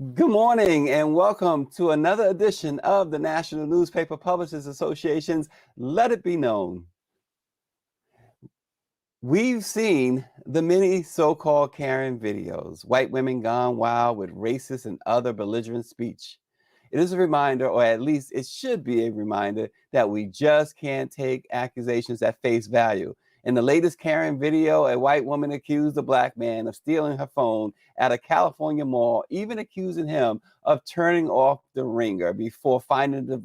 Good morning and welcome to another edition of the National Newspaper Publishers Association's Let It Be Known. We've seen the many so-called Karen videos, white women gone wild with racist and other belligerent speech. It is a reminder, or at least it should be a reminder, that we just can't take accusations at face value. In the latest Karen video, a white woman accused a black man of stealing her phone at a California mall, even accusing him of turning off the ringer before finding the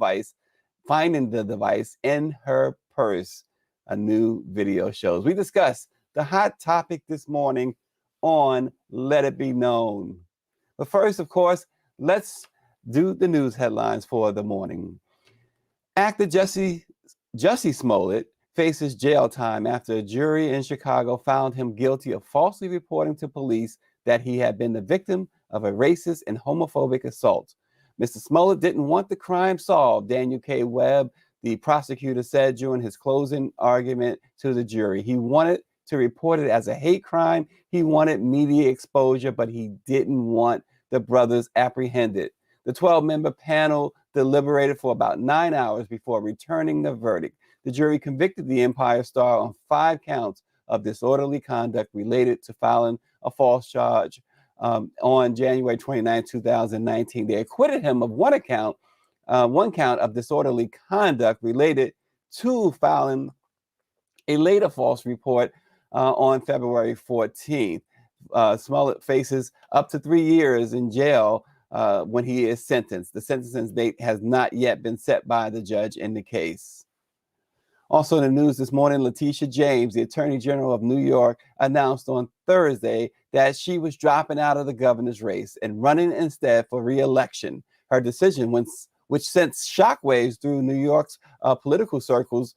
device in her purse. A new video shows. We discuss the hot topic this morning on Let It Be Known. But first, of course, let's do the news headlines for the morning. Actor Jussie Smollett faces jail time after a jury in Chicago found him guilty of falsely reporting to police that he had been the victim of a racist and homophobic assault. Mr. Smollett didn't want the crime solved, Daniel K. Webb, the prosecutor, said during his closing argument to the jury. He wanted to report it as a hate crime. He wanted media exposure, but he didn't want the brothers apprehended. The 12-member panel deliberated for about 9 hours before returning the verdict. The jury convicted the Empire star on 5 counts of disorderly conduct related to filing a false charge on January 29, 2019. They acquitted him of one count of disorderly conduct related to filing a later false report on February 14th. Smollett faces up to 3 years in jail when he is sentenced. The sentencing date has not yet been set by the judge in the case. Also in the news this morning, Letitia James, the Attorney General of New York, announced on Thursday that she was dropping out of the governor's race and running instead for re-election. Her decision, which sent shockwaves through New York's political circles,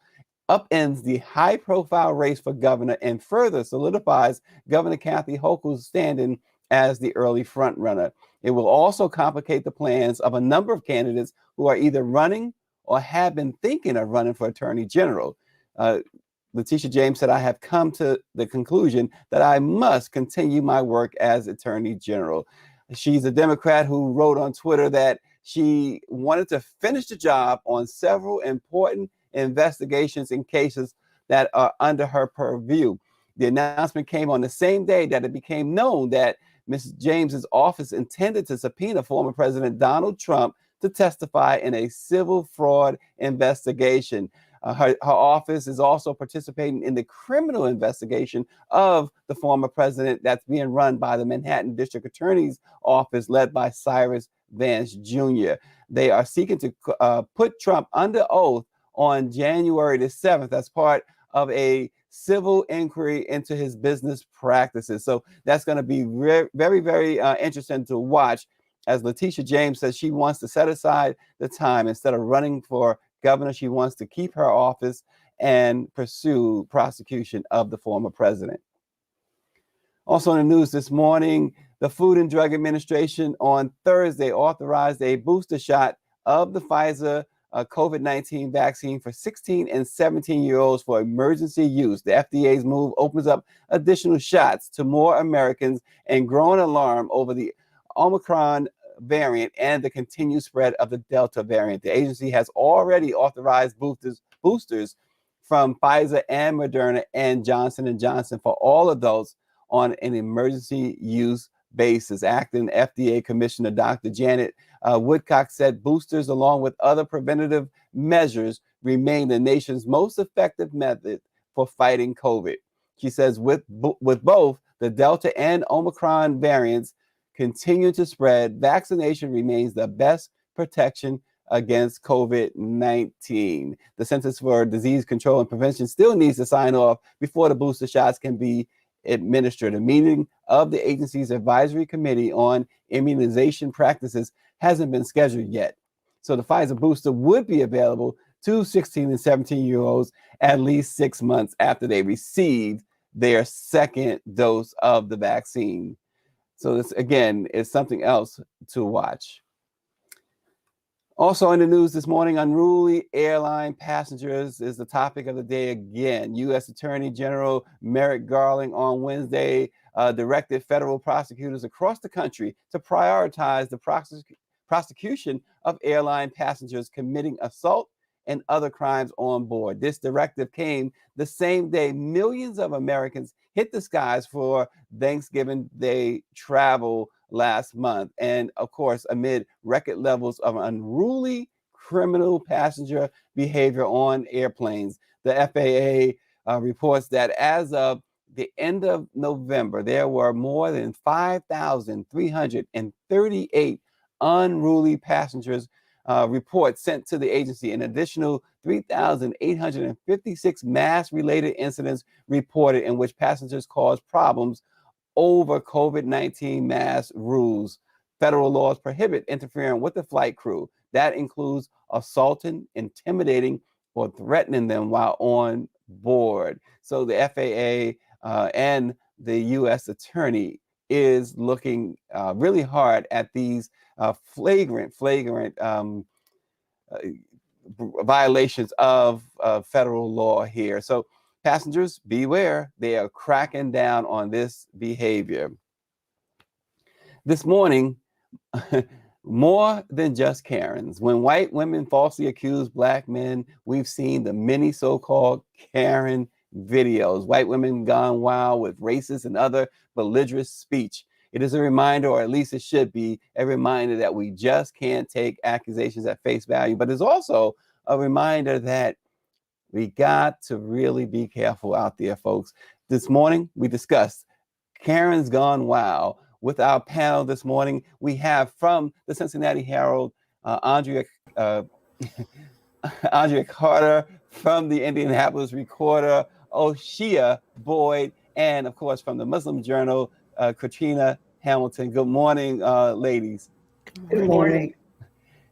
upends the high-profile race for governor and further solidifies Governor Kathy Hochul's standing as the early frontrunner. It will also complicate the plans of a number of candidates who are either running or have been thinking of running for Attorney General. Letitia James said, "I have come to the conclusion that I must continue my work as Attorney General." She's a Democrat who wrote on Twitter that she wanted to finish the job on several important investigations and cases that are under her purview. The announcement came on the same day that it became known that Ms. James's office intended to subpoena former President Donald Trump to testify in a civil fraud investigation. Her office is also participating in the criminal investigation of the former president that's being run by the Manhattan District Attorney's Office, led by Cyrus Vance Jr. They are seeking to put Trump under oath on January the 7th as part of a civil inquiry into his business practices. So that's going to be very, very interesting to watch, as Letitia James says she wants to set aside the time. Instead of running for governor, she wants to keep her office and pursue prosecution of the former president. Also in the news this morning, the Food and Drug Administration on Thursday authorized a booster shot of the Pfizer COVID-19 vaccine for 16 and 17-year-olds for emergency use. The FDA's move opens up additional shots to more Americans and growing alarm over the Omicron variant and the continued spread of the Delta variant. The agency has already authorized boosters from Pfizer and Moderna and Johnson & Johnson for all adults on an emergency use basis. Acting FDA Commissioner Dr. Janet Woodcock said boosters, along with other preventative measures, remain the nation's most effective method for fighting COVID. She says with both the Delta and Omicron variants continue to spread, vaccination remains the best protection against COVID-19. The Centers for Disease Control and Prevention still needs to sign off before the booster shots can be administered. A meeting of the agency's advisory committee on immunization practices hasn't been scheduled yet. So the Pfizer booster would be available to 16 and 17-year-olds at least 6 months after they received their second dose of the vaccine. So this, again, is something else to watch. Also in the news this morning, unruly airline passengers is the topic of the day again. U.S. Attorney General Merrick Garland on Wednesday directed federal prosecutors across the country to prioritize the prosecution of airline passengers committing assault and other crimes on board. This directive came the same day millions of Americans hit the skies for Thanksgiving Day travel last month. And of course, amid record levels of unruly criminal passenger behavior on airplanes, the FAA reports that as of the end of November, there were more than 5,338 unruly passengers reports sent to the agency. An additional 3,856 mass-related incidents reported in which passengers caused problems over COVID-19 mask rules. Federal laws prohibit interfering with the flight crew. That includes assaulting, intimidating, or threatening them while on board. So the FAA and the U.S. Attorney is looking really hard at these flagrant violations of federal law here. So passengers, beware, they are cracking down on this behavior. This morning, more than just Karens. When white women falsely accuse black men, we've seen the many so-called Karen videos. White women gone wild with racist and other belligerent speech. It is a reminder, or at least it should be, a reminder that we just can't take accusations at face value. But it's also a reminder that we got to really be careful out there, folks. This morning, we discussed Karen's Gone Wild. With our panel this morning, we have from the Cincinnati Herald, Andrea Carter, from the Indianapolis Recorder, Oshia Boyd, and of course from the Muslim Journal, Katrina Hamilton. Good morning, ladies. Good morning.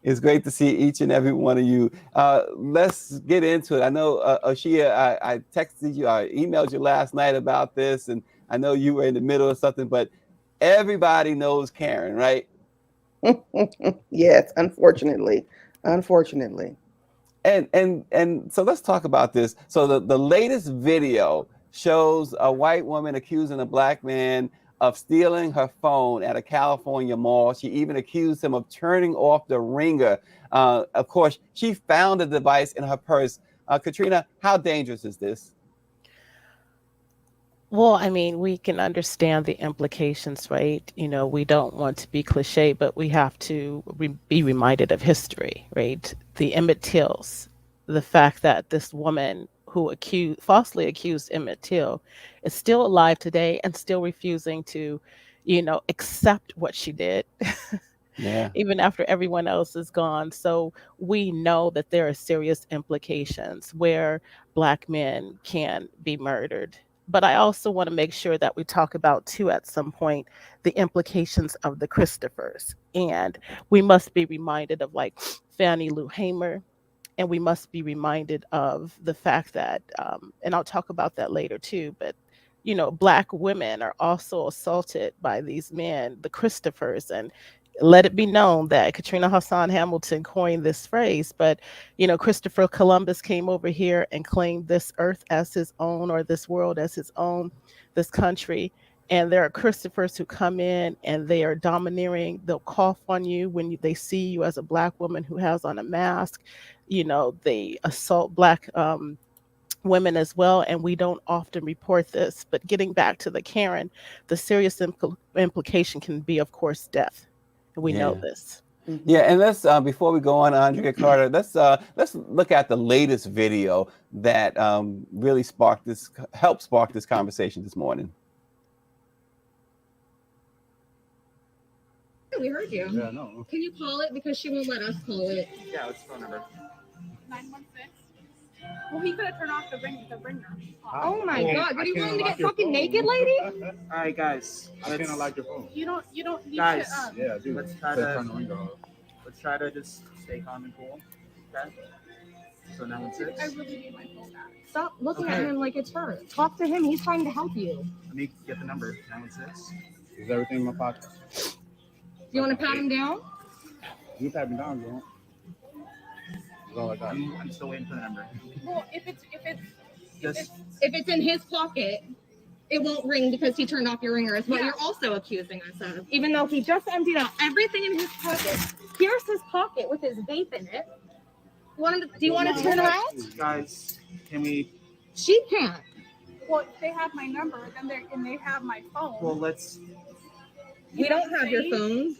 It's great to see each and every one of you. Let's get into it. I know, Oshia, I texted you, I emailed you last night about this, and I know you were in the middle of something, but everybody knows Karen, right? Yes, unfortunately. And so let's talk about this. So the latest video shows a white woman accusing a black man of stealing her phone at a California mall. She even accused him of turning off the ringer. Of course, she found the device in her purse. Katrina, how dangerous is this? Well, I mean, we can understand the implications, right? We don't want to be cliche, but we have to be reminded of history, right? The Emmett Tills, the fact that this woman who falsely accused Emmett Till is still alive today and still refusing to, accept what she did. Yeah. Even after everyone else is gone. So we know that there are serious implications where Black men can be murdered. But I also want to make sure that we talk about, too, at some point, the implications of the Christophers. And we must be reminded of like Fannie Lou Hamer. And we must be reminded of the fact that, and I'll talk about that later too, but Black women are also assaulted by these men, the Christophers, and let it be known that Katrina Hassan Hamilton coined this phrase, but Christopher Columbus came over here and claimed this earth as his own, or this world as his own, this country. And there are Christophers who come in and they are domineering. They'll cough on you when they see you as a Black woman who has on a mask. They assault Black women as well, and we don't often report this. But getting back to the Karen, the serious implication can be, of course, death. And we know this. Mm-hmm. Yeah, and let's before we go on, Andrea Carter, let's look at the latest video that really helped spark this conversation this morning. We heard you. Yeah, no. Can you call it, because she won't let us call it? Yeah, what's the phone number? 916. Well, he could have turned off the ringer. Oh my God! Are you can't willing to unlock get your fucking phone. naked, lady? All right, guys. I can't unlock your phone. You don't need Guys, to. Yeah, dude. Let's try to just stay calm and cool. Okay. So 916. I really need my phone back. Stop looking at him like it's her. Talk to him. He's trying to help you. Let me get the number. 916. Is everything in my pocket? Do you want to pat him down? You pat me down, girl. all I got. I'm still waiting for the number. Well, if Just If it's in his pocket, it won't ring because he turned off your ringer. Is what Yeah. you're also accusing us of. Even though he just emptied out everything in his pocket. Here's his pocket with his vape in it. Do you want to turn around? guys, can we? She can't. well, if they have my number, then they have my phone. Well, let's. We don't have your phone.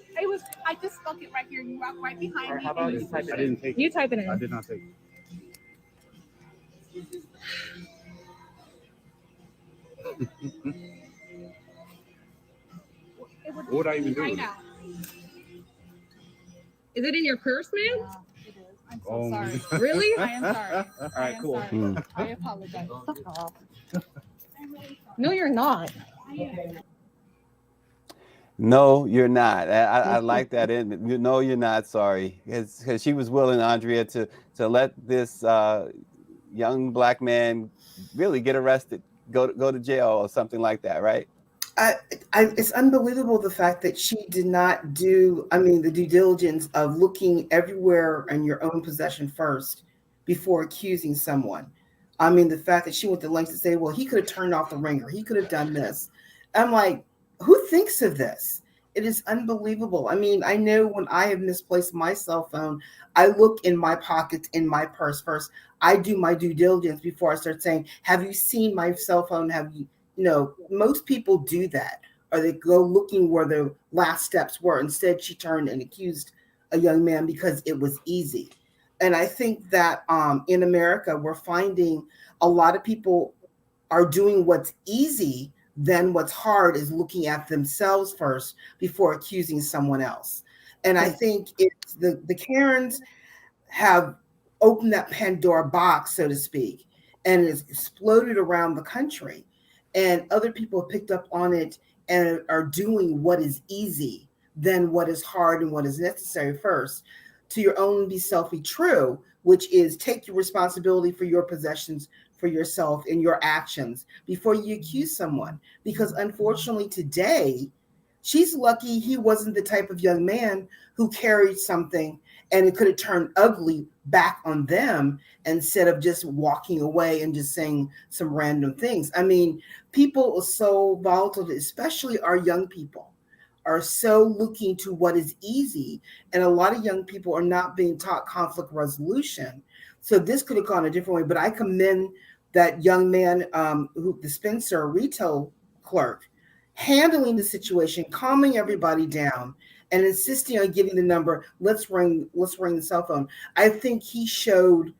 I just stuck it right here. You walk right behind Or me. how about and you type I it in? didn't take You it. type it I in. did not take it. What would I even do right with it? now. Is it in your purse, man? Yeah, it is. I'm so Oh, sorry. Really? I am sorry. All right, cool. Sorry. I apologize. I'm really sorry. No, you're not. I am. No, you're not. I like that. No, you're not. Sorry, because she was willing, Andrea, to let this young black man really get arrested, go to jail or something like that, right? It's unbelievable the fact that she did not do, the due diligence of looking everywhere in your own possession first before accusing someone. The fact that she went to lengths to say, well, he could have turned off the ringer. He could have done this. I'm like, who thinks of this? It is unbelievable. I know when I have misplaced my cell phone, I look in my pockets, in my purse first. I do my due diligence before I start saying, have you seen my cell phone? Have you? Most people do that, or they go looking where the last steps were. Instead, she turned and accused a young man because it was easy. And I think that in America, we're finding a lot of people are doing what's easy, then what's hard is looking at themselves first before accusing someone else. And I think it's the Karens have opened that Pandora box, so to speak, and it's exploded around the country. And other people have picked up on it and are doing what is easy, then what is hard and what is necessary first. To your own be self be true, which is take your responsibility for your possessions, for yourself and your actions before you accuse someone. Because unfortunately today, she's lucky he wasn't the type of young man who carried something and it could have turned ugly back on them instead of just walking away and just saying some random things. People are so volatile, especially our young people are so looking to what is easy. And a lot of young people are not being taught conflict resolution. So this could have gone a different way, but I commend that young man, the Spencer retail clerk, handling the situation, calming everybody down, and insisting on getting the number. Let's ring the cell phone. I think he showed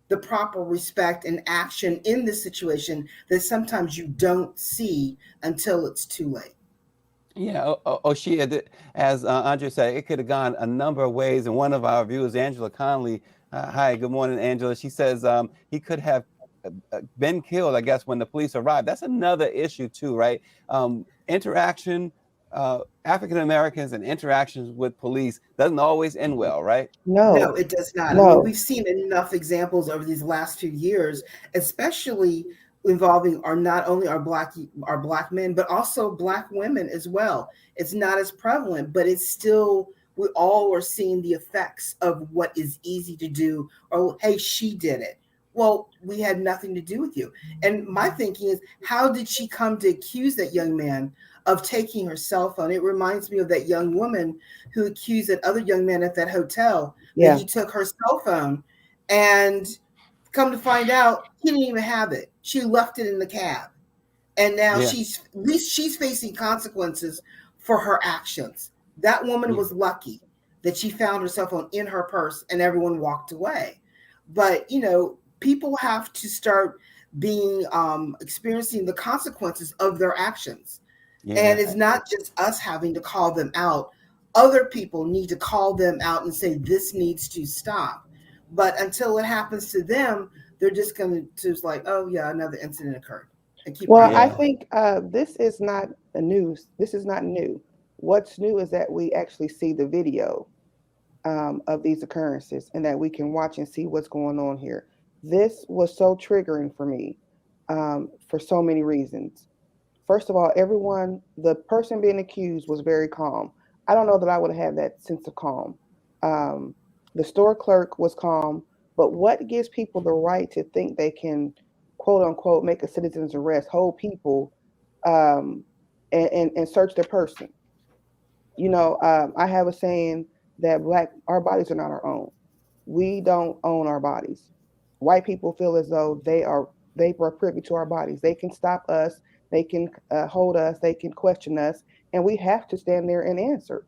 the proper respect and action in this situation that sometimes you don't see until it's too late. Yeah, she had, as Andrea said, it could have gone a number of ways. And one of our viewers, Angela Conley, hi, good morning, Angela. She says he could have been killed, I guess, when the police arrived. That's another issue too, right? Interaction, African Americans and interactions with police doesn't always end well, right? No, it does not. No. We've seen enough examples over these last few years, especially involving not only our black men, but also black women as well. It's not as prevalent, but it's still, we all are seeing the effects of what is easy to do, or hey, she did it. Well, we had nothing to do with you. And my thinking is, how did she come to accuse that young man of taking her cell phone? It reminds me of that young woman who accused that other young man at that hotel that he took her cell phone, and come to find out he didn't even have it. She left it in the cab. And now she's facing consequences for her actions. That woman was lucky that she found her cell phone in her purse and everyone walked away. But, people have to start being experiencing the consequences of their actions. And it's not just us having to call them out. Other people need to call them out and say, this needs to stop. But until it happens to them, they're just going to just like, oh yeah, another incident occurred. And keep Well, I think this is not the news. This is not new. What's new is that we actually see the video of these occurrences and that we can watch and see what's going on here. This was so triggering for me for so many reasons. First of all, the person being accused was very calm. I don't know that I would have had that sense of calm. The store clerk was calm. But what gives people the right to think they can, quote unquote, make a citizen's arrest, hold people, and search their person? I have a saying that our bodies are not our own. We don't own our bodies. White people feel as though they were privy to our bodies. They can stop us. They can hold us. They can question us, and we have to stand there and answer,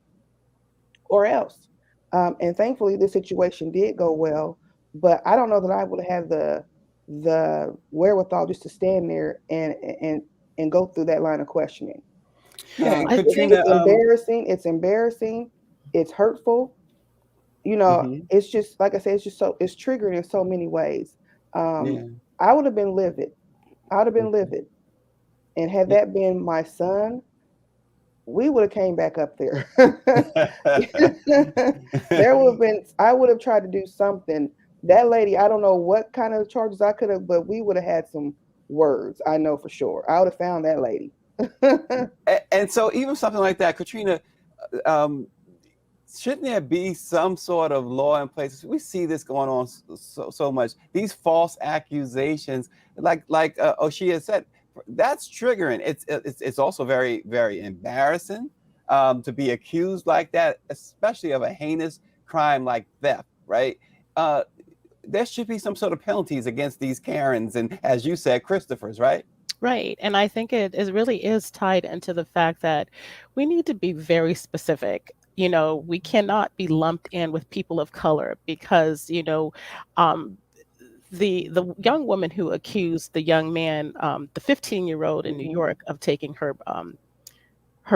or else. And thankfully, this situation did go well. But I don't know that I would have the wherewithal just to stand there and go through that line of questioning. Yeah, and It's, Katrina, it's embarrassing. It's embarrassing. It's hurtful. mhm, It's just like I said. It's triggering in so many ways. Um, yeah, I would have been livid. I would have been mhm, livid, and had yeah. that been my son, we would have came back up there. There would have been. I would have tried to do something. That lady, I don't know what kind of charges I could have, but we would have had some words. I know for sure. I would have found that lady. And so even something like that, Katrina, um, shouldn't there be some sort of law in place? We see this going on so much. These false accusations, like Oshia said, that's triggering. It's also very, very embarrassing to be accused like that, especially of a heinous crime like theft, right? Uh, there should be some sort of penalties against these Karens and, as you said, Christophers, right? Right. And I think it really is tied into the fact that we need to be very specific. We cannot be lumped in with people of color because, um, the young woman who accused the young man, the 15-year-old in New Hmm. York, of taking her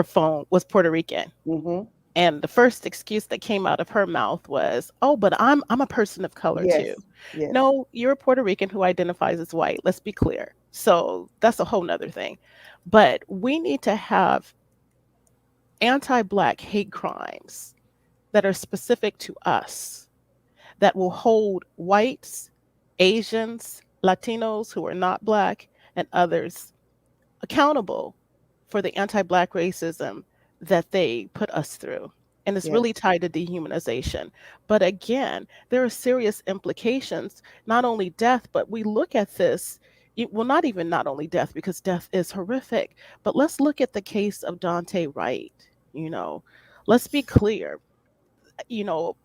phone was Puerto Rican. Hmm. And the first excuse that came out of her mouth was, "Oh, but I'm a person of color too." Yes. Yes. No, you're a Puerto Rican who identifies as white. Let's be clear. So that's a whole nother thing. But we need to have anti-black hate crimes that are specific to us, that will hold whites, Asians, Latinos who are not black, and others accountable for the anti-black racism that they put us through. And it's really Yes. tied to dehumanization. But again, there are serious implications, not only death, but we look at this. Well, not only death, because death is horrific, but let's look at the case of Dante Wright. You know, let's be clear. You know,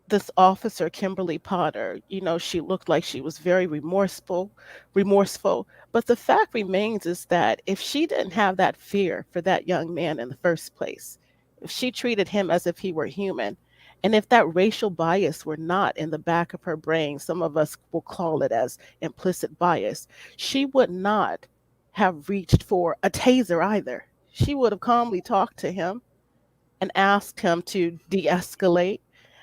this officer, Kimberly Potter, she looked like she was very remorseful. But the fact remains is that if she didn't have that fear for that young man in the first place, if she treated him as if he were human, and if that racial bias were not in the back of her brain, some of us will call it as implicit bias, she would not have reached for a taser either. She would have calmly talked to him and asked him to de escalate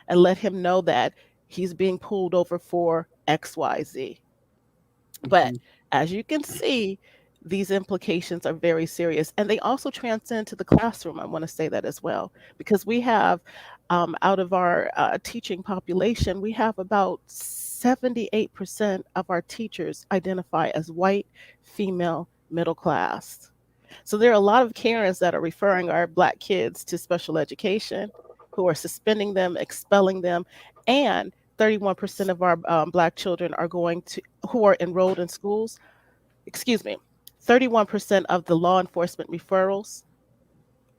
and let him know that he's being pulled over for XYZ. But Mhm. as you can see, these implications are very serious. And they also transcend to the classroom. I want to say that as well, because we have, out of our teaching population, we have about 78% of our teachers identify as white, female, middle class. So there are a lot of Karens that are referring our Black kids to special education, who are suspending them, expelling them, and 31% of our Black children are who are enrolled in schools. Excuse me, 31% of the law enforcement referrals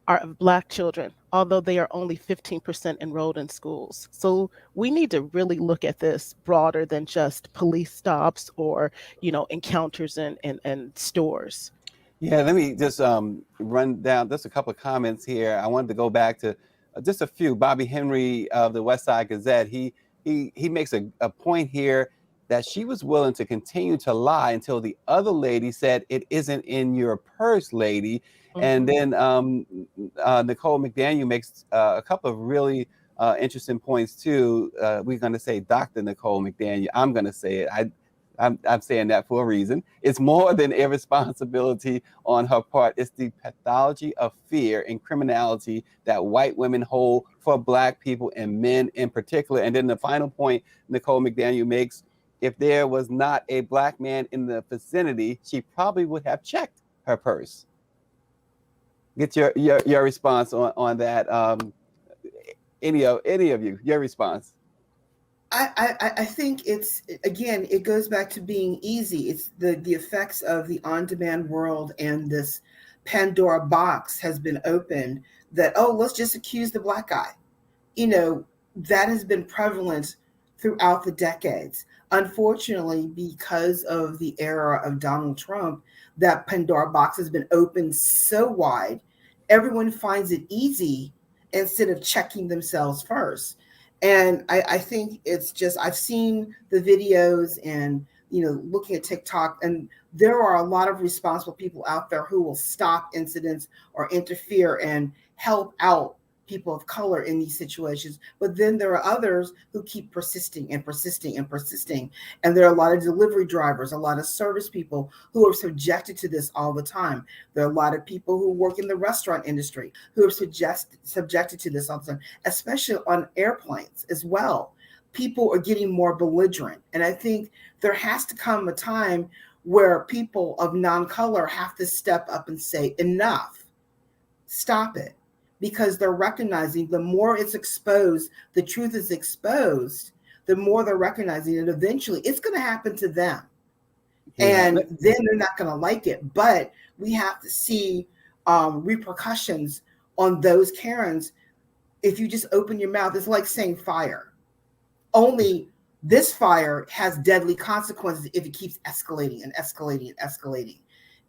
are of Black children, although they are only 15% enrolled in schools. So we need to really look at this broader than just police stops or, encounters in stores. Yeah, let me just run down just a couple of comments here. I wanted to go back to just a few. Bobby Henry of the West Side Gazette, he makes a point here that she was willing to continue to lie until the other lady said, "It isn't in your purse, lady." And Mhm. then Nicole McDaniel makes a couple of really interesting points too. We're going to say Dr. Nicole McDaniel. I'm going to say it. I'm saying that for a reason. It's more than irresponsibility on her part. It's the pathology of fear and criminality that white women hold for Black people and men in particular. And then the final point Nicole McDaniel makes, if there was not a Black man in the vicinity, she probably would have checked her purse. Get your response on that. Any of you, your response. I think it's, again, it goes back to being easy. It's the effects of the on-demand world, and this Pandora box has been opened that, oh, let's just accuse the black guy. You know, that has been prevalent throughout the decades. Unfortunately, because of the era of Donald Trump, that Pandora box has been opened so wide, everyone finds it easy instead of checking themselves first. And I think it's just, I've seen the videos and, you know, looking at TikTok, and there are a lot of responsible people out there who will stop incidents or interfere and help out people of color in these situations. But then there are others who keep persisting and persisting and persisting. And there are a lot of delivery drivers, a lot of service people who are subjected to this all the time. There are a lot of people who work in the restaurant industry who are subjected to this all the time, especially on airplanes as well. People are getting more belligerent. And I think there has to come a time where people of non-color have to step up and say, enough, stop it. Because they're recognizing the more it's exposed, the truth is exposed, the more they're recognizing it. Eventually, it's going to happen to them. Yeah. And then they're not going to like it. But we have to see repercussions on those Karens. If you just open your mouth, it's like saying fire. Only this fire has deadly consequences if it keeps escalating and escalating and escalating.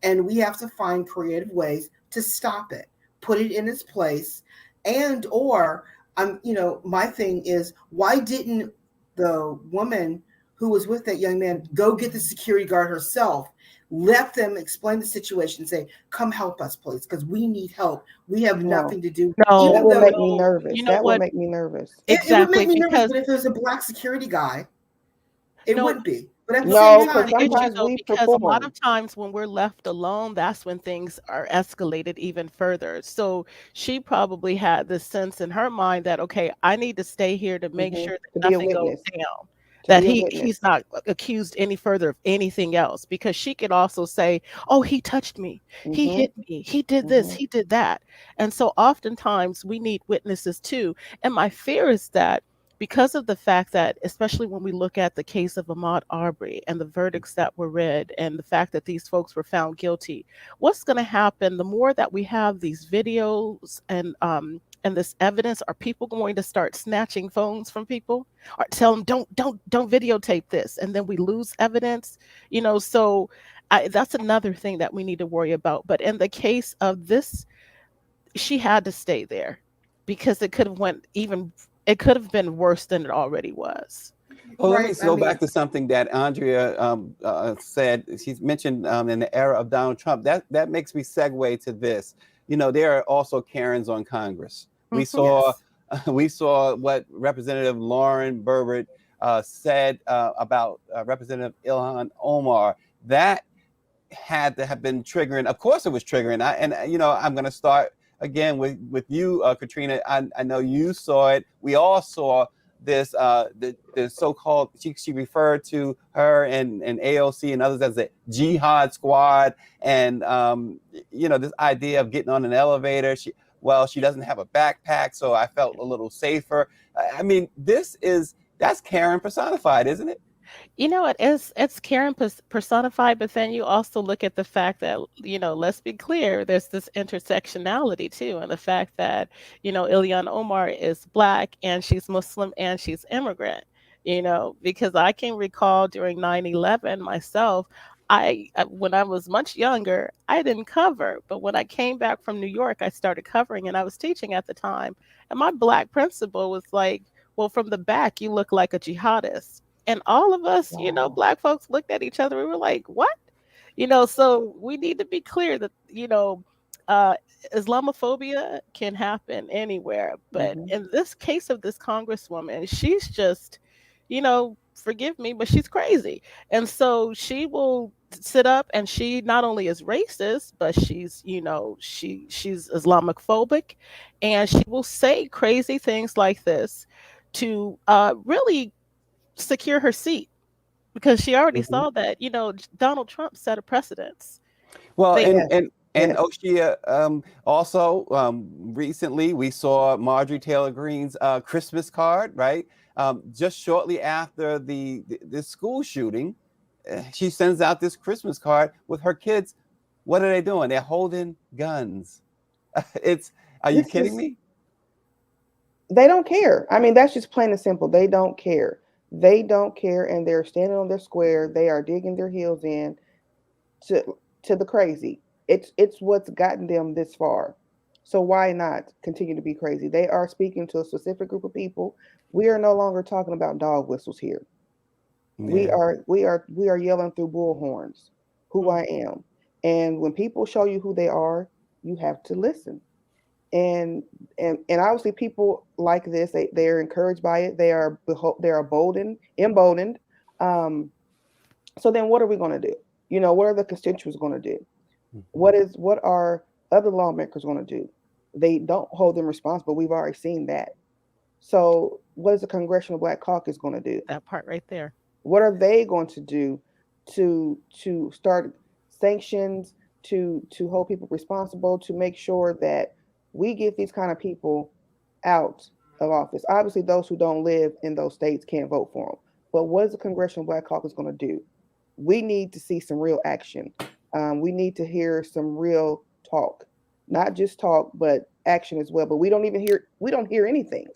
And we have to find creative ways to stop it, put it in its place. And or you know, my thing is, why didn't the woman who was with that young man go get the security guard herself, let them explain the situation, say, come help us, please, because we need help. We have nothing to do. No, That Even will though make me nervous. you know That will what? make me nervous. it would Exactly, make me nervous, because but if there's a black security guy, it no, wouldn't be. But at the no, same No, here's because time, the you issue know, sometimes though, we because a lot perform. of times when we're left alone, that's when things are escalated even further. So she probably had this sense in her mind that, okay, I need to stay here to make Hmm. sure To that be a nothing goes witness. down, To that be a he's witness. not accused any further of anything else. Because she could also say, oh, he touched me, he Hmm. hit me, he did this, Hmm. he did that. And so oftentimes we need witnesses too. And my fear is that because of the fact that, especially when we look at the case of Ahmaud Arbery and the verdicts that were read, and the fact that these folks were found guilty, what's going to happen? The more that we have these videos and this evidence, are people going to start snatching phones from people, or tell them don't videotape this, and then we lose evidence? You know, so that's another thing that we need to worry about. But in the case of this, she had to stay there because it could have been worse than it already was. Well, let me right. I go back mean, to something that Andrea said. She's mentioned in the era of Donald Trump. That makes me segue to this. You know, there are also Karens on Congress. We Hmm. saw yes. we saw what Representative Lauren Burbert said about Representative Ilhan Omar. That had to have been triggering. Of course, it was triggering. You know, I'm going to start again with you, Katrina. I know you saw it. We all saw this. The so-called, she referred to her and AOC and others as a jihad squad, and you know, this idea of getting on an elevator. She doesn't have a backpack, so I felt a little safer. I mean, that's Karen personified, isn't it? You know, it's Karen personified, but then you also look at the fact that, you know, let's be clear, there's this intersectionality too, and the fact that, you know, Ilhan Omar is black and she's Muslim and she's immigrant. You know, because I can recall during 9/11 myself, when I was much younger, I didn't cover, but when I came back from New York, I started covering, and I was teaching at the time, and my black principal was like, "Well, from the back, you look like a jihadist." And all of us, you know, Wow. black folks looked at each other. We were like, what? You know, so we need to be clear that, you know, uh, Islamophobia can happen anywhere. But Hmm. in this case of this congresswoman, she's just, you know, forgive me, but she's crazy. And so she will sit up, and she not only is racist, but she's, you know, she's Islamophobic, and she will say crazy things like this to really secure her seat, because she already Mhm. saw that, you know, Donald Trump set a precedence. Well, They Yes. and Yes. Oshia, also recently we saw Marjorie Taylor Greene's Christmas card, right? Just shortly after the school shooting, she sends out this Christmas card with her kids. What are they doing? They're holding guns. Are you kidding me? They don't care. I mean, that's just plain and simple. They don't care. They don't care, and they're standing on their square. They are digging their heels in to the crazy. It's what's gotten them this far. So why not continue to be crazy? They are speaking to a specific group of people. We are no longer talking about dog whistles here. Yeah. We are yelling through bullhorns who I am. And when people show you who they are, you have to listen. And obviously people like this, they're encouraged by it. They're emboldened. Um, so then what are we going to do? You know, what are the constituents going to do? What are other lawmakers going to do? They don't hold them responsible. We've already seen that. So what is the Congressional Black Caucus going to do? That part right there. What are they going to do to start sanctions, to hold people responsible, to make sure that we get these kind of people out of office? Obviously, those who don't live in those states can't vote for them. But what is the Congressional Black Caucus going to do? We need to see some real action. We need to hear some real talk, not just talk, but action as well. But we don't hear anything.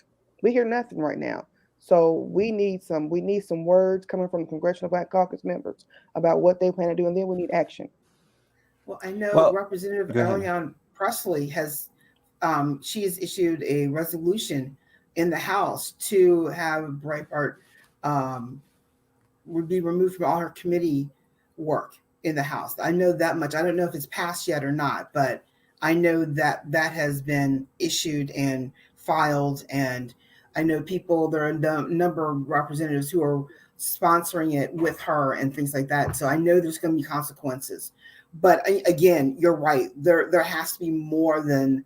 We hear nothing right now. So we need some words coming from the Congressional Black Caucus members about what they plan to do, and then we need action. Well, I know Representative Airline Presley has she has issued a resolution in the House to have Breitbart would be removed from all her committee work in the House. I know that much. I don't know if it's passed yet or not, but I know that has been issued and filed, and I know there are a number of representatives who are sponsoring it with her and things like that. So I know there's going to be consequences. But again, you're right. There has to be more than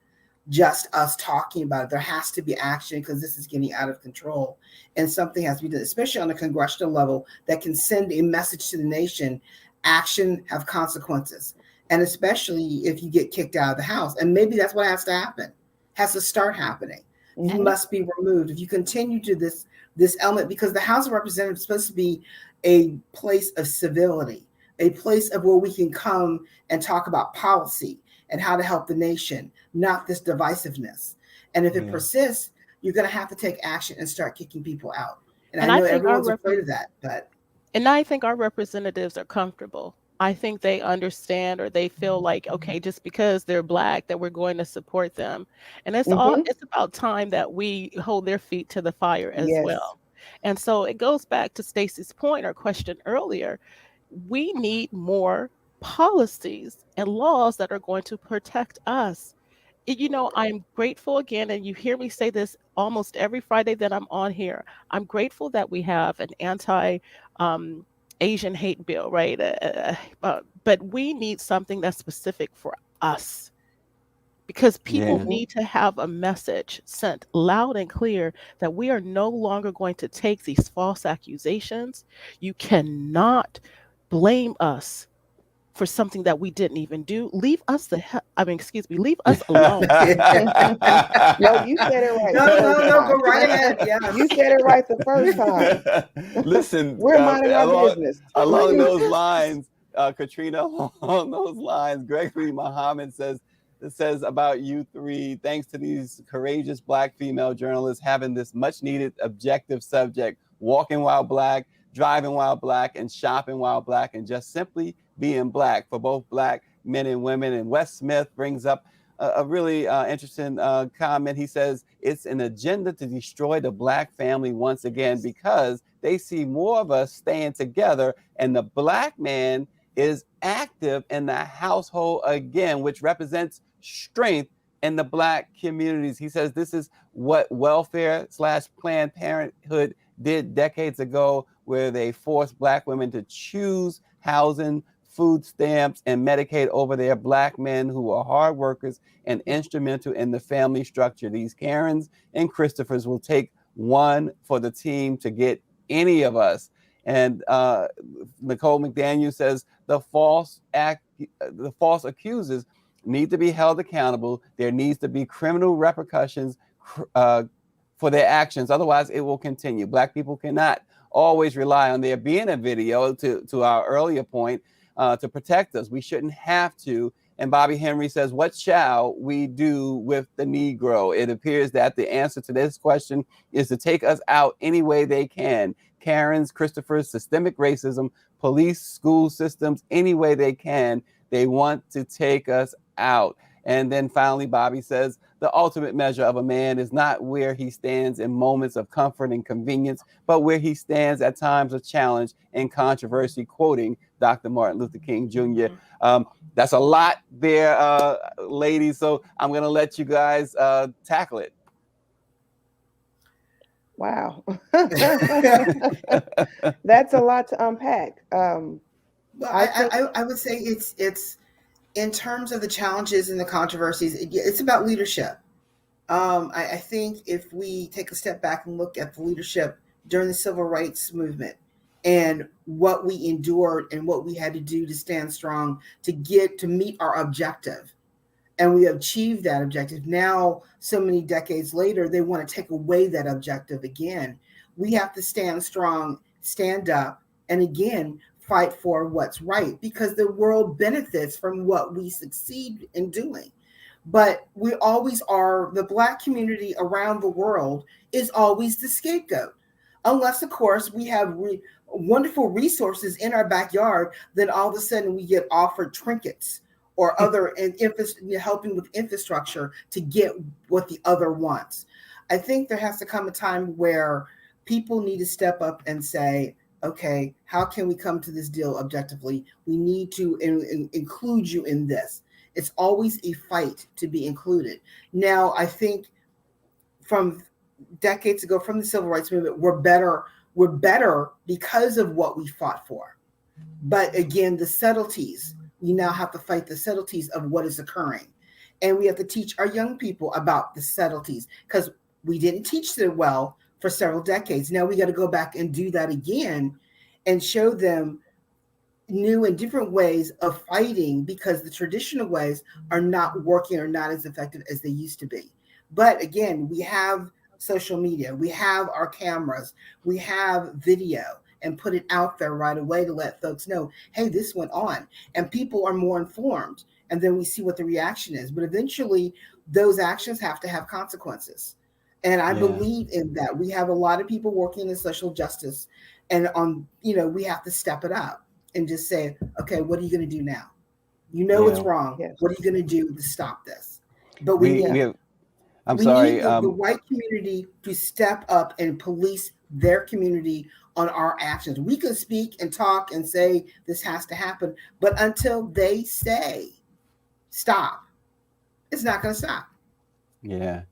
just us talking about it. There has to be action, because this is getting out of control, and something has to be done, especially on a congressional level, that can send a message to the nation. Action have consequences, and especially if you get kicked out of the House. And maybe that's what has to happen, has to start happening. You must be removed if you continue to this element, because the House of Representatives is supposed to be a place of civility, a place of where we can come and talk about policy and how to help the nation, not this divisiveness. And if it persists, you're going to have to take action and start kicking people out. And I know everyone's afraid of that, and I think our representatives are comfortable. I think they understand, or they feel like, okay, just because they're Black, that we're going to support them. And it's about time that we hold their feet to the fire as well. And so it goes back to Stacey's point or question earlier. We need more policies and laws that are going to protect us. I'm grateful again, and you hear me say this almost every Friday that I'm on here. I'm grateful that we have an anti Asian hate bill, right? But we need something that's specific for us, because people need to have a message sent loud and clear that we are no longer going to take these false accusations. You cannot blame us for something that we didn't even do. Leave us leave us alone. No, you said it right. No, go right ahead. Yeah. You said it right the first time. Listen, we're minding our business. Along those lines, Katrina, along those lines, Gregory Muhammad says about you three, thanks to these courageous Black female journalists having this much needed objective subject, walking while Black, driving while Black, and shopping while Black, and just simply being Black for both Black men and women. And Wes Smith brings up a really interesting comment. He says it's an agenda to destroy the Black family once again, because they see more of us staying together, and the Black man is active in the household again, which represents strength in the Black communities. He says this is what welfare/Planned Parenthood did decades ago, where they forced Black women to choose housing, food stamps, and Medicaid over their Black men who are hard workers and instrumental in the family structure. These Karens and Christophers will take one for the team to get any of us. And Nicole McDaniel says the false accusers need to be held accountable. There needs to be criminal repercussions for their actions. Otherwise, it will continue. Black people cannot always rely on there being a video, to our earlier point, to protect us. We shouldn't have to. And Bobby Henry says, what shall we do with the Negro? It appears that the answer to this question is to take us out any way they can. Karen's, Christopher's, systemic racism, police, school systems, any way they can. They want to take us out. And then finally, Bobby says, the ultimate measure of a man is not where he stands in moments of comfort and convenience, but where he stands at times of challenge and controversy, quoting Dr. Martin Luther King Jr. That's a lot there, ladies. So I'm going to let you guys tackle it. Wow. That's a lot to unpack. Well, I would say it's in terms of the challenges and the controversies, it's about leadership. I think if we take a step back and look at the leadership during the civil rights movement and what we endured and what we had to do to stand strong to meet our objective, and we achieved that objective. Now, so many decades later, they want to take away that objective again. We have to stand strong, stand up, and again, fight for what's right, because the world benefits from what we succeed in doing. But we always are, the Black community around the world is always the scapegoat. Unless, of course, we have wonderful resources in our backyard, then all of a sudden we get offered trinkets or other helping with infrastructure to get what the other wants. I think there has to come a time where people need to step up and say, okay, how can we come to this deal objectively? We need to include you in this. It's always a fight to be included. Now, I think from decades ago, from the civil rights movement, we're better because of what we fought for. But again, the subtleties, we now have to fight the subtleties of what is occurring. And we have to teach our young people about the subtleties, because we didn't teach them well for several decades. Now we got to go back and do that again and show them new and different ways of fighting, because the traditional ways are not working or not as effective as they used to be. But again, we have social media, we have our cameras, we have video, and put it out there right away to let folks know, hey, this went on, and people are more informed, and then we see what the reaction is. But eventually those actions have to have consequences. And I believe in that. We have a lot of people working in social justice, and we have to step it up and just say, okay, what are you going to do now? You know it's wrong. Yes. What are you going to do to stop this? But we need the white community to step up and police their community on our actions. We can speak and talk and say this has to happen, but until they say stop, it's not going to stop. Yeah.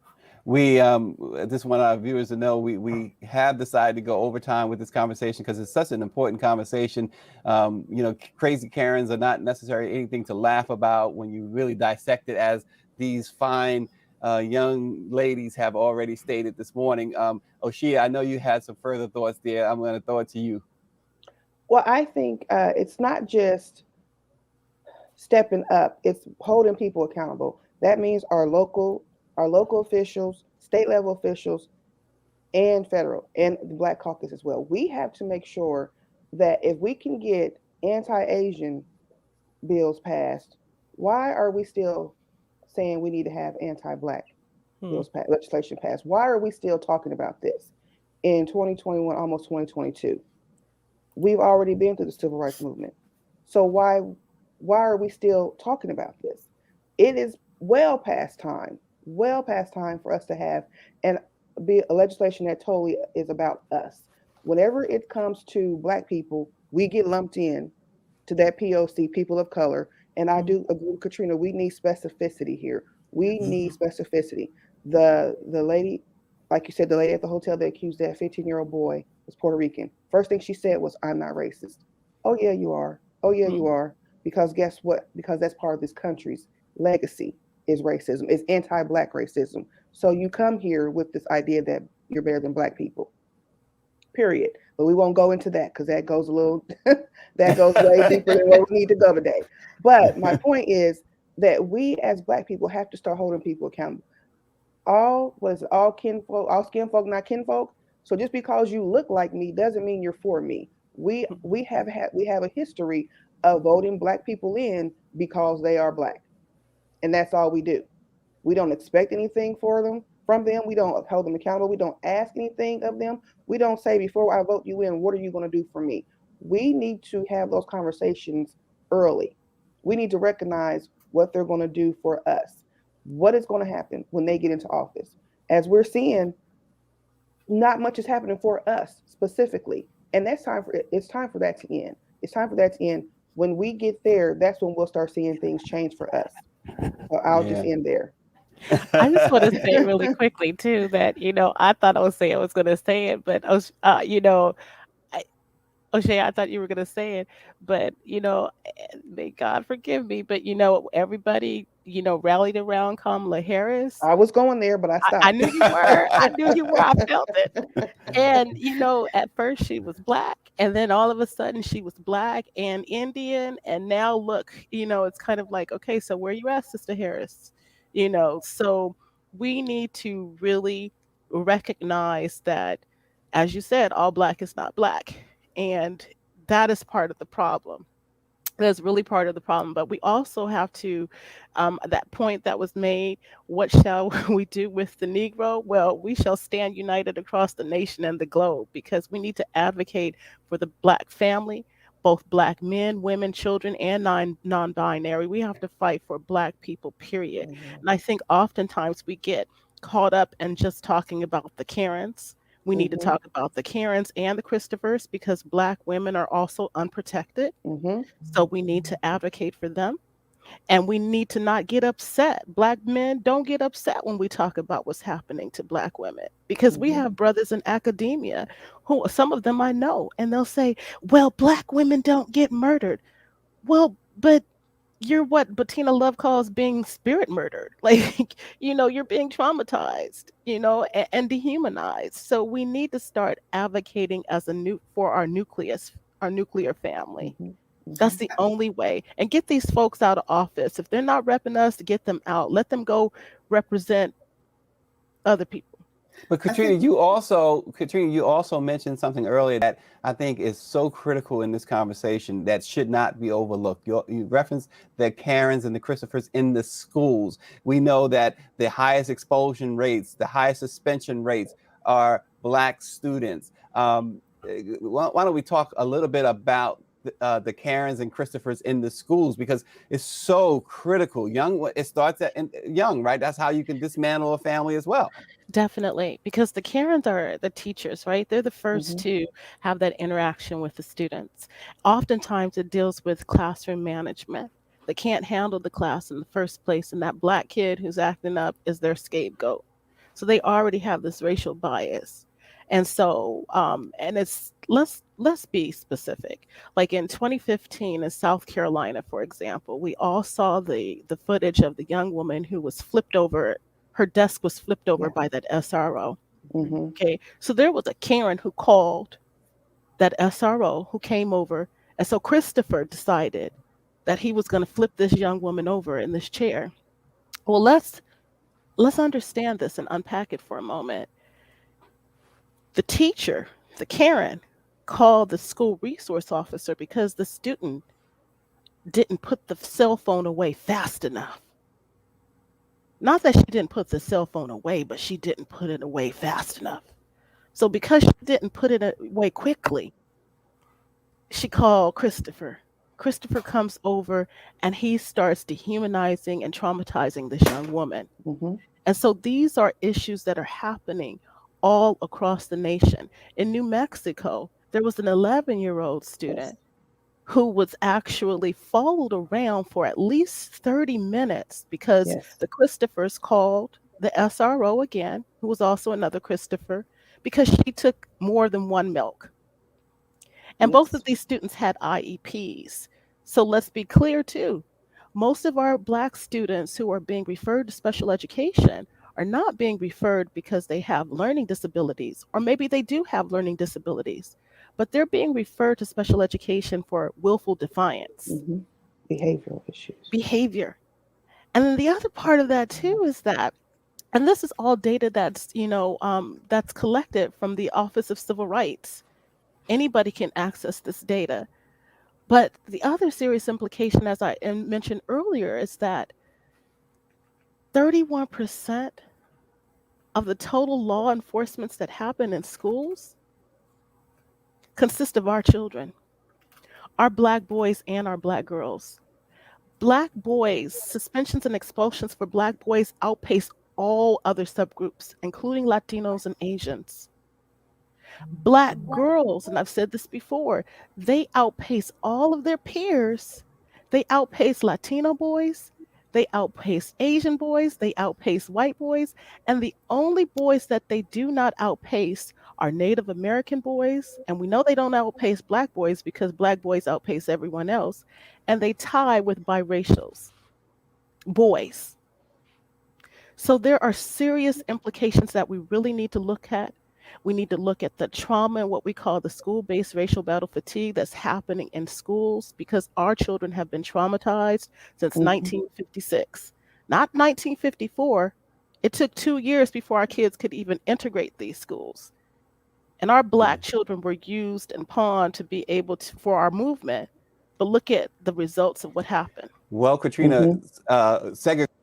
We just want our viewers to know we have decided to go overtime with this conversation because it's such an important conversation. Crazy Karens are not necessarily anything to laugh about when you really dissect it, as these fine young ladies have already stated this morning. Oshia, I know you had some further thoughts there. I'm going to throw it to you. Well, I think it's not just stepping up, it's holding people accountable. That means our local officials, state level officials, and federal, and the Black Caucus as well. We have to make sure that if we can get anti-Asian bills passed, why are we still saying we need to have anti-Black bills passed, legislation passed? Why are we still talking about this in 2021, almost 2022? We've already been through the civil rights movement. So why are we still talking about this? It is well past time for us to have and be a legislation that totally is about us. Whenever it comes to Black people, we get lumped in to that POC, people of color. And I do agree with Katrina, we need specificity here. We need specificity. The lady, like you said, the lady at the hotel that accused that 15-year-old boy was Puerto Rican. First thing she said was, I'm not racist. Oh yeah, you are. Oh yeah, you are. Because guess what? Because that's part of this country's legacy is racism, is anti-Black racism. So you come here with this idea that you're better than Black people, period. But we won't go into that because that goes that goes way deeper than where we need to go today. But my point is that we as Black people have to start holding people accountable. all was all kinfolk, all skin folk, not kinfolk. So just because you look like me doesn't mean you're for me. We have a history of voting black people in because they are black, and that's all we do. We don't expect anything for them from them. We don't hold them accountable. We don't ask anything of them. We don't say, before I vote you in, what are you going to do for me? We need to have those conversations early. We need to recognize what they're going to do for us. What is going to happen when they get into office? As we're seeing, not much is happening for us specifically. And that's time for it. It's time for that to end. It's time for that to end. When we get there, that's when we'll start seeing things change for us. So I'll just Yeah. end there. I just want to say really quickly too that I thought I was going to say it, but I, O'Shea, I thought you were going to say it, but may God forgive me, but everybody rallied around Kamala Harris. I was going there, but I I stopped. knew you were. I knew you were. I felt it. And at first she was black, and then all of a sudden she was black and Indian, and now look, it's kind of like, okay, so where you at, Sister Harris? So we need to really recognize that, as you said, all black is not black, and that is part of the problem. That's really part of the problem. But we also have to, that point that was made, what shall we do with the Negro? Well, we shall stand united across the nation and the globe, because we need to advocate for the Black family, both Black men, women, children, and non binary. We have to fight for Black people, period. Mhm. And I think oftentimes we get caught up in just talking about the Karens. We need to Mhm. talk about the Karens and the Christophers, because Black women are also unprotected. Mhm. So we need to advocate for them, and we need to not get upset. Black men, don't get upset when we talk about what's happening to Black women, because we Mhm. have brothers in academia who, some of them I know, and they'll say, well, Black women don't get murdered. Well, but you're what Bettina Love calls being spirit murdered. Like, you're being traumatized, and dehumanized. So we need to start advocating as for our nuclear family. Mhm. That's Mhm. the only way. And get these folks out of office. If they're not repping us, get them out. Let them go represent other people. But I think Katrina, you also mentioned something earlier that I think is so critical in this conversation that should not be overlooked. You referenced the Karens and the Christophers in the schools. We know that the highest expulsion rates, the highest suspension rates are Black students. Why don't we talk a little bit about the Karens and Christophers in the schools, because it's so critical. It starts young, right? That's how you can dismantle a family as well. Definitely, because the Karens are the teachers, right? They're the first Mhm. to have that interaction with the students. Oftentimes, it deals with classroom management. They can't handle the class in the first place, and that Black kid who's acting up is their scapegoat. So they already have this racial bias. And so, and it's let's be specific. Like in 2015 in South Carolina, for example, we all saw the footage of the young woman who was flipped over. Her desk was flipped over Yeah. by that SRO. Mhm. Okay. So there was a Karen who called that SRO who came over. And so Christopher decided that he was going to flip this young woman over in this chair. Well, let's understand this and unpack it for a moment. The teacher, the Karen, called the school resource officer because the student didn't put the cell phone away fast enough. Not that she didn't put the cell phone away, but she didn't put it away fast enough. So because she didn't put it away quickly, she called Christopher. Christopher comes over and he starts dehumanizing and traumatizing this young woman. Mhm. And so these are issues that are happening all across the nation. In New Mexico, there was an 11-year-old Yes. student who was actually followed around for at least 30 minutes because Yes. the Christophers called the SRO again, who was also another Christopher, because she took more than one milk. And both Yes. of these students had IEPs. So let's be clear too. Most of our Black students who are being referred to special education are not being referred because they have learning disabilities, or maybe they do have learning disabilities, but they're being referred to special education for willful defiance, Mhm. Behavioral issues. behavior. And then the other part of that too is that And this is all data that's, that's collected from the Office of Civil Rights. Anybody can access this data. But the other serious implication, as I mentioned earlier, is that 31% of the total law enforcements that happen in schools consist of our children, our Black boys and our Black girls. Black boys, suspensions and expulsions for Black boys outpace all other subgroups, including Latinos and Asians. Black girls, and I've said this before, they outpace all of their peers. They outpace Latino boys, they outpace Asian boys, they outpace white boys, and the only boys that they do not outpace are Native American boys. And we know they don't outpace Black boys because Black boys outpace everyone else. And they tie with biracials, boys. So there are serious implications that we really need to look at. We need to look at the trauma and what we call the school-based racial battle fatigue that's happening in schools because our children have been traumatized since 1956, not 1954. It took 2 years before our kids could even integrate these schools. And our Black children were used and pawned to be able to, for our movement. But look at the results of what happened. Well, Katrina, segregated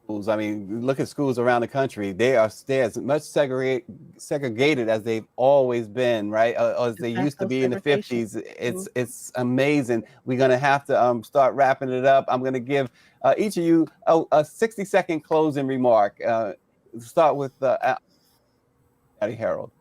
schools. I mean, look at schools around the country. They're as much segregated as they've always been, right? As they used to be in the 50s. It's amazing. We're gonna have to start wrapping it up. I'm gonna give each of you a 60-second closing remark. Start with Harold.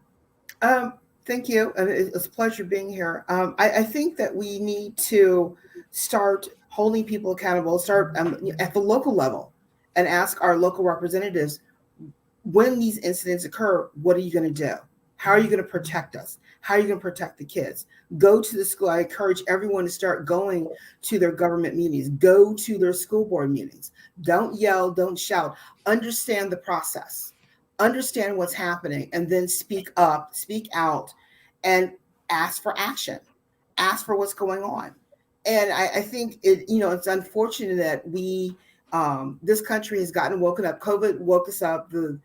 Thank you. It's a pleasure being here. I think that we need to start holding people accountable, start at the local level and ask our local representatives, when these incidents occur, what are you going to do? How are you going to protect us? How are you going to protect the kids? Go to the school. I encourage everyone to start going to their government meetings. Go to their school board meetings. Don't yell, don't shout. Understand the process. Understand what's happening, and then speak up, speak out, and ask for action. Ask for what's going on. And I think it's unfortunate that this country has gotten woken up. COVID woke us up. The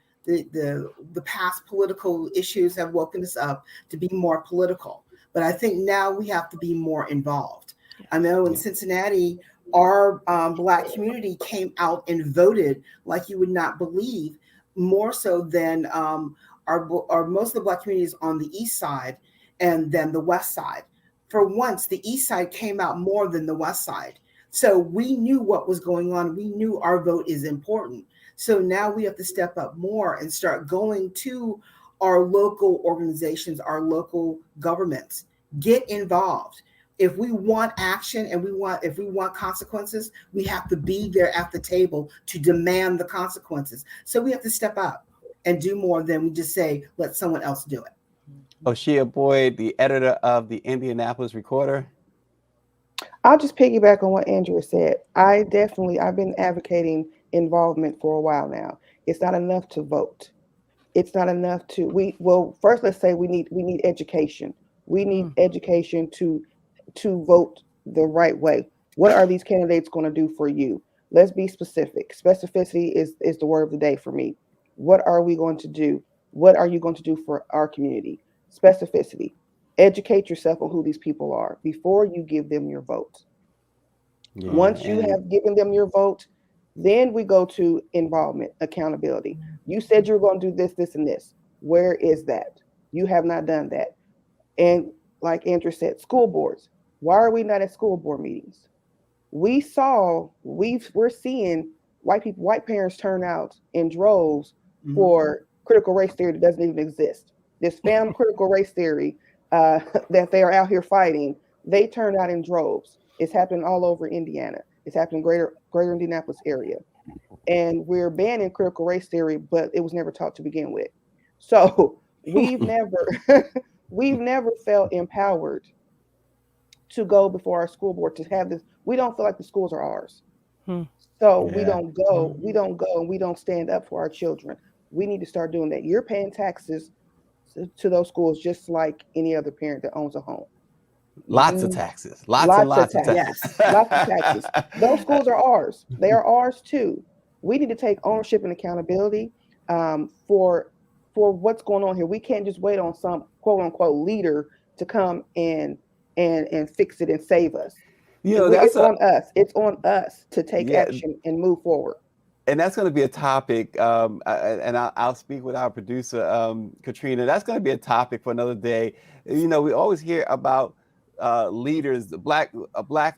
past political issues have woken us up to be more political. But I think now we have to be more involved. I know in Cincinnati, our Black community came out and voted like you would not believe, more so than our most of the Black communities on the east side and then the west side. For once, the east side came out more than the west side. So we knew what was going on. We knew our vote is important. So now we have to step up more and start going to our local organizations, our local governments. Get involved. If we want action and if we want consequences, we have to be there at the table to demand the consequences. So we have to step up and do more than we just say, let someone else do it. Oshia Boyd, the editor of the Indianapolis Recorder. I'll just piggyback on what Andrea said. I've been advocating involvement for a while now. It's not enough to vote. It's not enough first let's say we need education. We need education to vote the right way. What are these candidates going to do for you? Let's be specific. Specificity is the word of the day for me. What are we going to do? What are you going to do for our community? Specificity. Educate yourself on who these people are before you give them your vote. Yeah, once you have given them your vote, then we go to involvement, accountability. You said you were going to do this, this, and this. Where is that? You have not done that. And like Andrew said, school boards. Why are we not at school board meetings? We're seeing white parents turn out in droves for critical race theory that doesn't even exist. This family critical race theory that they are out here fighting, they turn out in droves. It's happening all over Indiana. It's happening greater Indianapolis area. And we're banning critical race theory, but it was never taught to begin with. So we've never felt empowered to go before our school board to have this. We don't feel like the schools are ours. So we don't go, and we don't stand up for our children. We need to start doing that. You're paying taxes to those schools just like any other parent that owns a home. Lots of taxes. Lots of taxes. Yes. Lots of taxes. Those schools are ours. They are ours too. We need to take ownership and accountability for what's going on here. We can't just wait on some quote unquote leader to come and fix it and save us. You know, that's It's on us. It's on us to take yeah, action and move forward. and that's going to be a topic, and I'll speak with our producer, Katrina. That's going to be a topic for another day. You know, we always hear about leaders, a black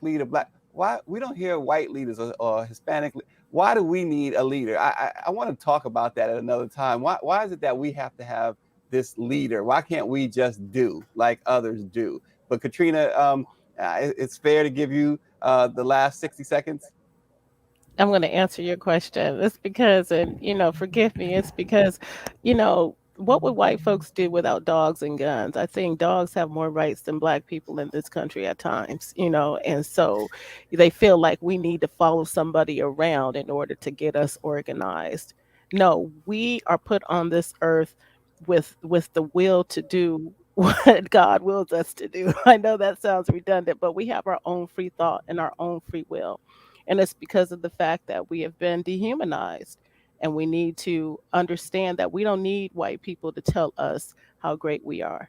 leader, Why we don't hear white leaders or Hispanic? Why do we need a leader? I want to talk about that at another time. Why is it that we have to have this leader? Why can't we just do like others do? But Katrina, it's fair to give you the last 60 seconds. I'm going to answer your question. It's because, and forgive me, it's because, what would white folks do without dogs and guns? I think dogs have more rights than black people in this country at times, and so they feel like we need to follow somebody around in order to get us organized. No, we are put on this earth with the will to do what God wills us to do. I know that sounds redundant, but we have our own free thought and our own free will. And it's because of the fact that we have been dehumanized. And we need to understand that we don't need white people to tell us how great we are.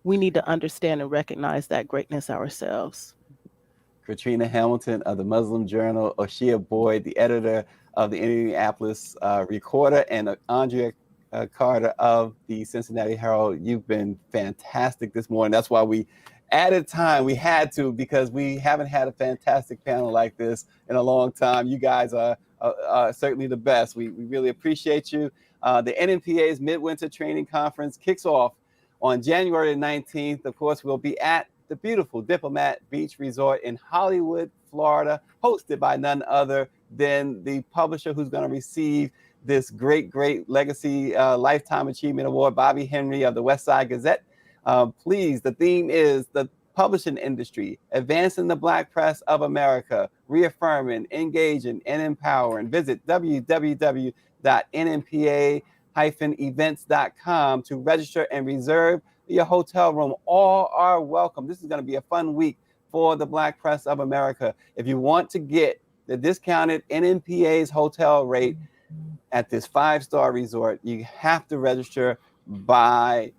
We need to understand and recognize that greatness ourselves. Katrina Hamilton of the Muslim Journal, Oshia Boyd, the editor of the Indianapolis Recorder, and Andrea Carter of the Cincinnati Herald. You've been fantastic this morning. That's why we added time. We had to, because we haven't had a fantastic panel like this in a long time. You guys are certainly the best. We really appreciate you. The NNPA's Midwinter Training Conference kicks off on January 19th. Of course, we'll be at the beautiful Diplomat Beach Resort in Hollywood, Florida, hosted by none other than the publisher who's going to receive this great legacy Lifetime Achievement Award, Bobby Henry of the West Side Gazette. Please, the theme is the publishing industry, advancing the Black press of America, reaffirming, engaging, and empowering. Visit www.nnpa-events.com to register and reserve your hotel room. All are welcome. This is going to be a fun week for the Black press of America. If you want to get the discounted NNPA's hotel rate at this 5-star resort, you have to register by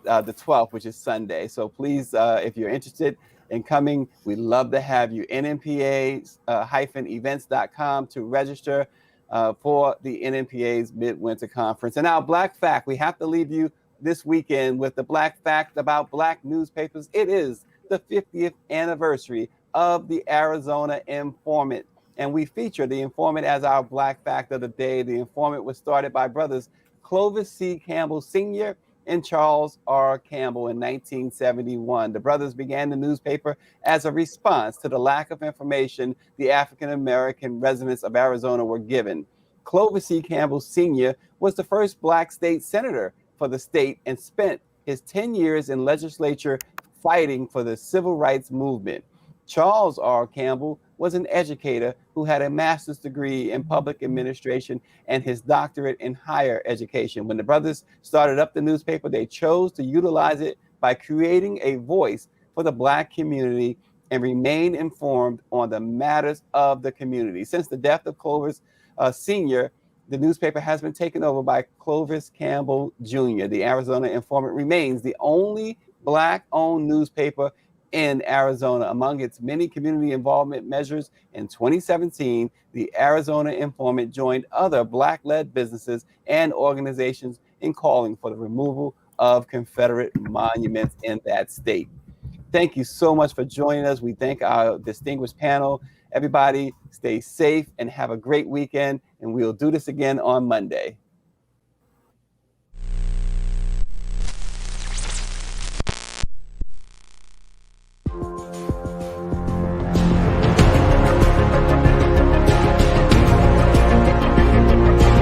the 12th, which is Sunday. So please, if you're interested in coming, we'd love to have you. NNPA-events.com to register for the NNPA's Midwinter Conference. And now, Black Fact. We have to leave you this weekend with the Black Fact about Black newspapers. It is the 50th anniversary of the Arizona Informant, and we feature the Informant as our Black Fact of the day. The Informant was started by brothers Clovis C. Campbell Sr. and Charles R. Campbell in 1971. The brothers began the newspaper as a response to the lack of information the African-American residents of Arizona were given. Clovis C. Campbell Sr. was the first Black state senator for the state and spent his 10 years in legislature fighting for the civil rights movement. Charles R. Campbell was an educator who had a master's degree in public administration and his doctorate in higher education. When the brothers started up the newspaper, they chose to utilize it by creating a voice for the Black community and remain informed on the matters of the community. Since the death of Clovis Sr., the newspaper has been taken over by Clovis Campbell Jr. The Arizona Informant remains the only Black-owned newspaper in Arizona. Among its many community involvement measures, in 2017, the Arizona Informant joined other Black-led businesses and organizations in calling for the removal of Confederate monuments in that state. Thank you so much for joining us. We thank our distinguished panel. Everybody stay safe and have a great weekend, and we'll do this again on Monday.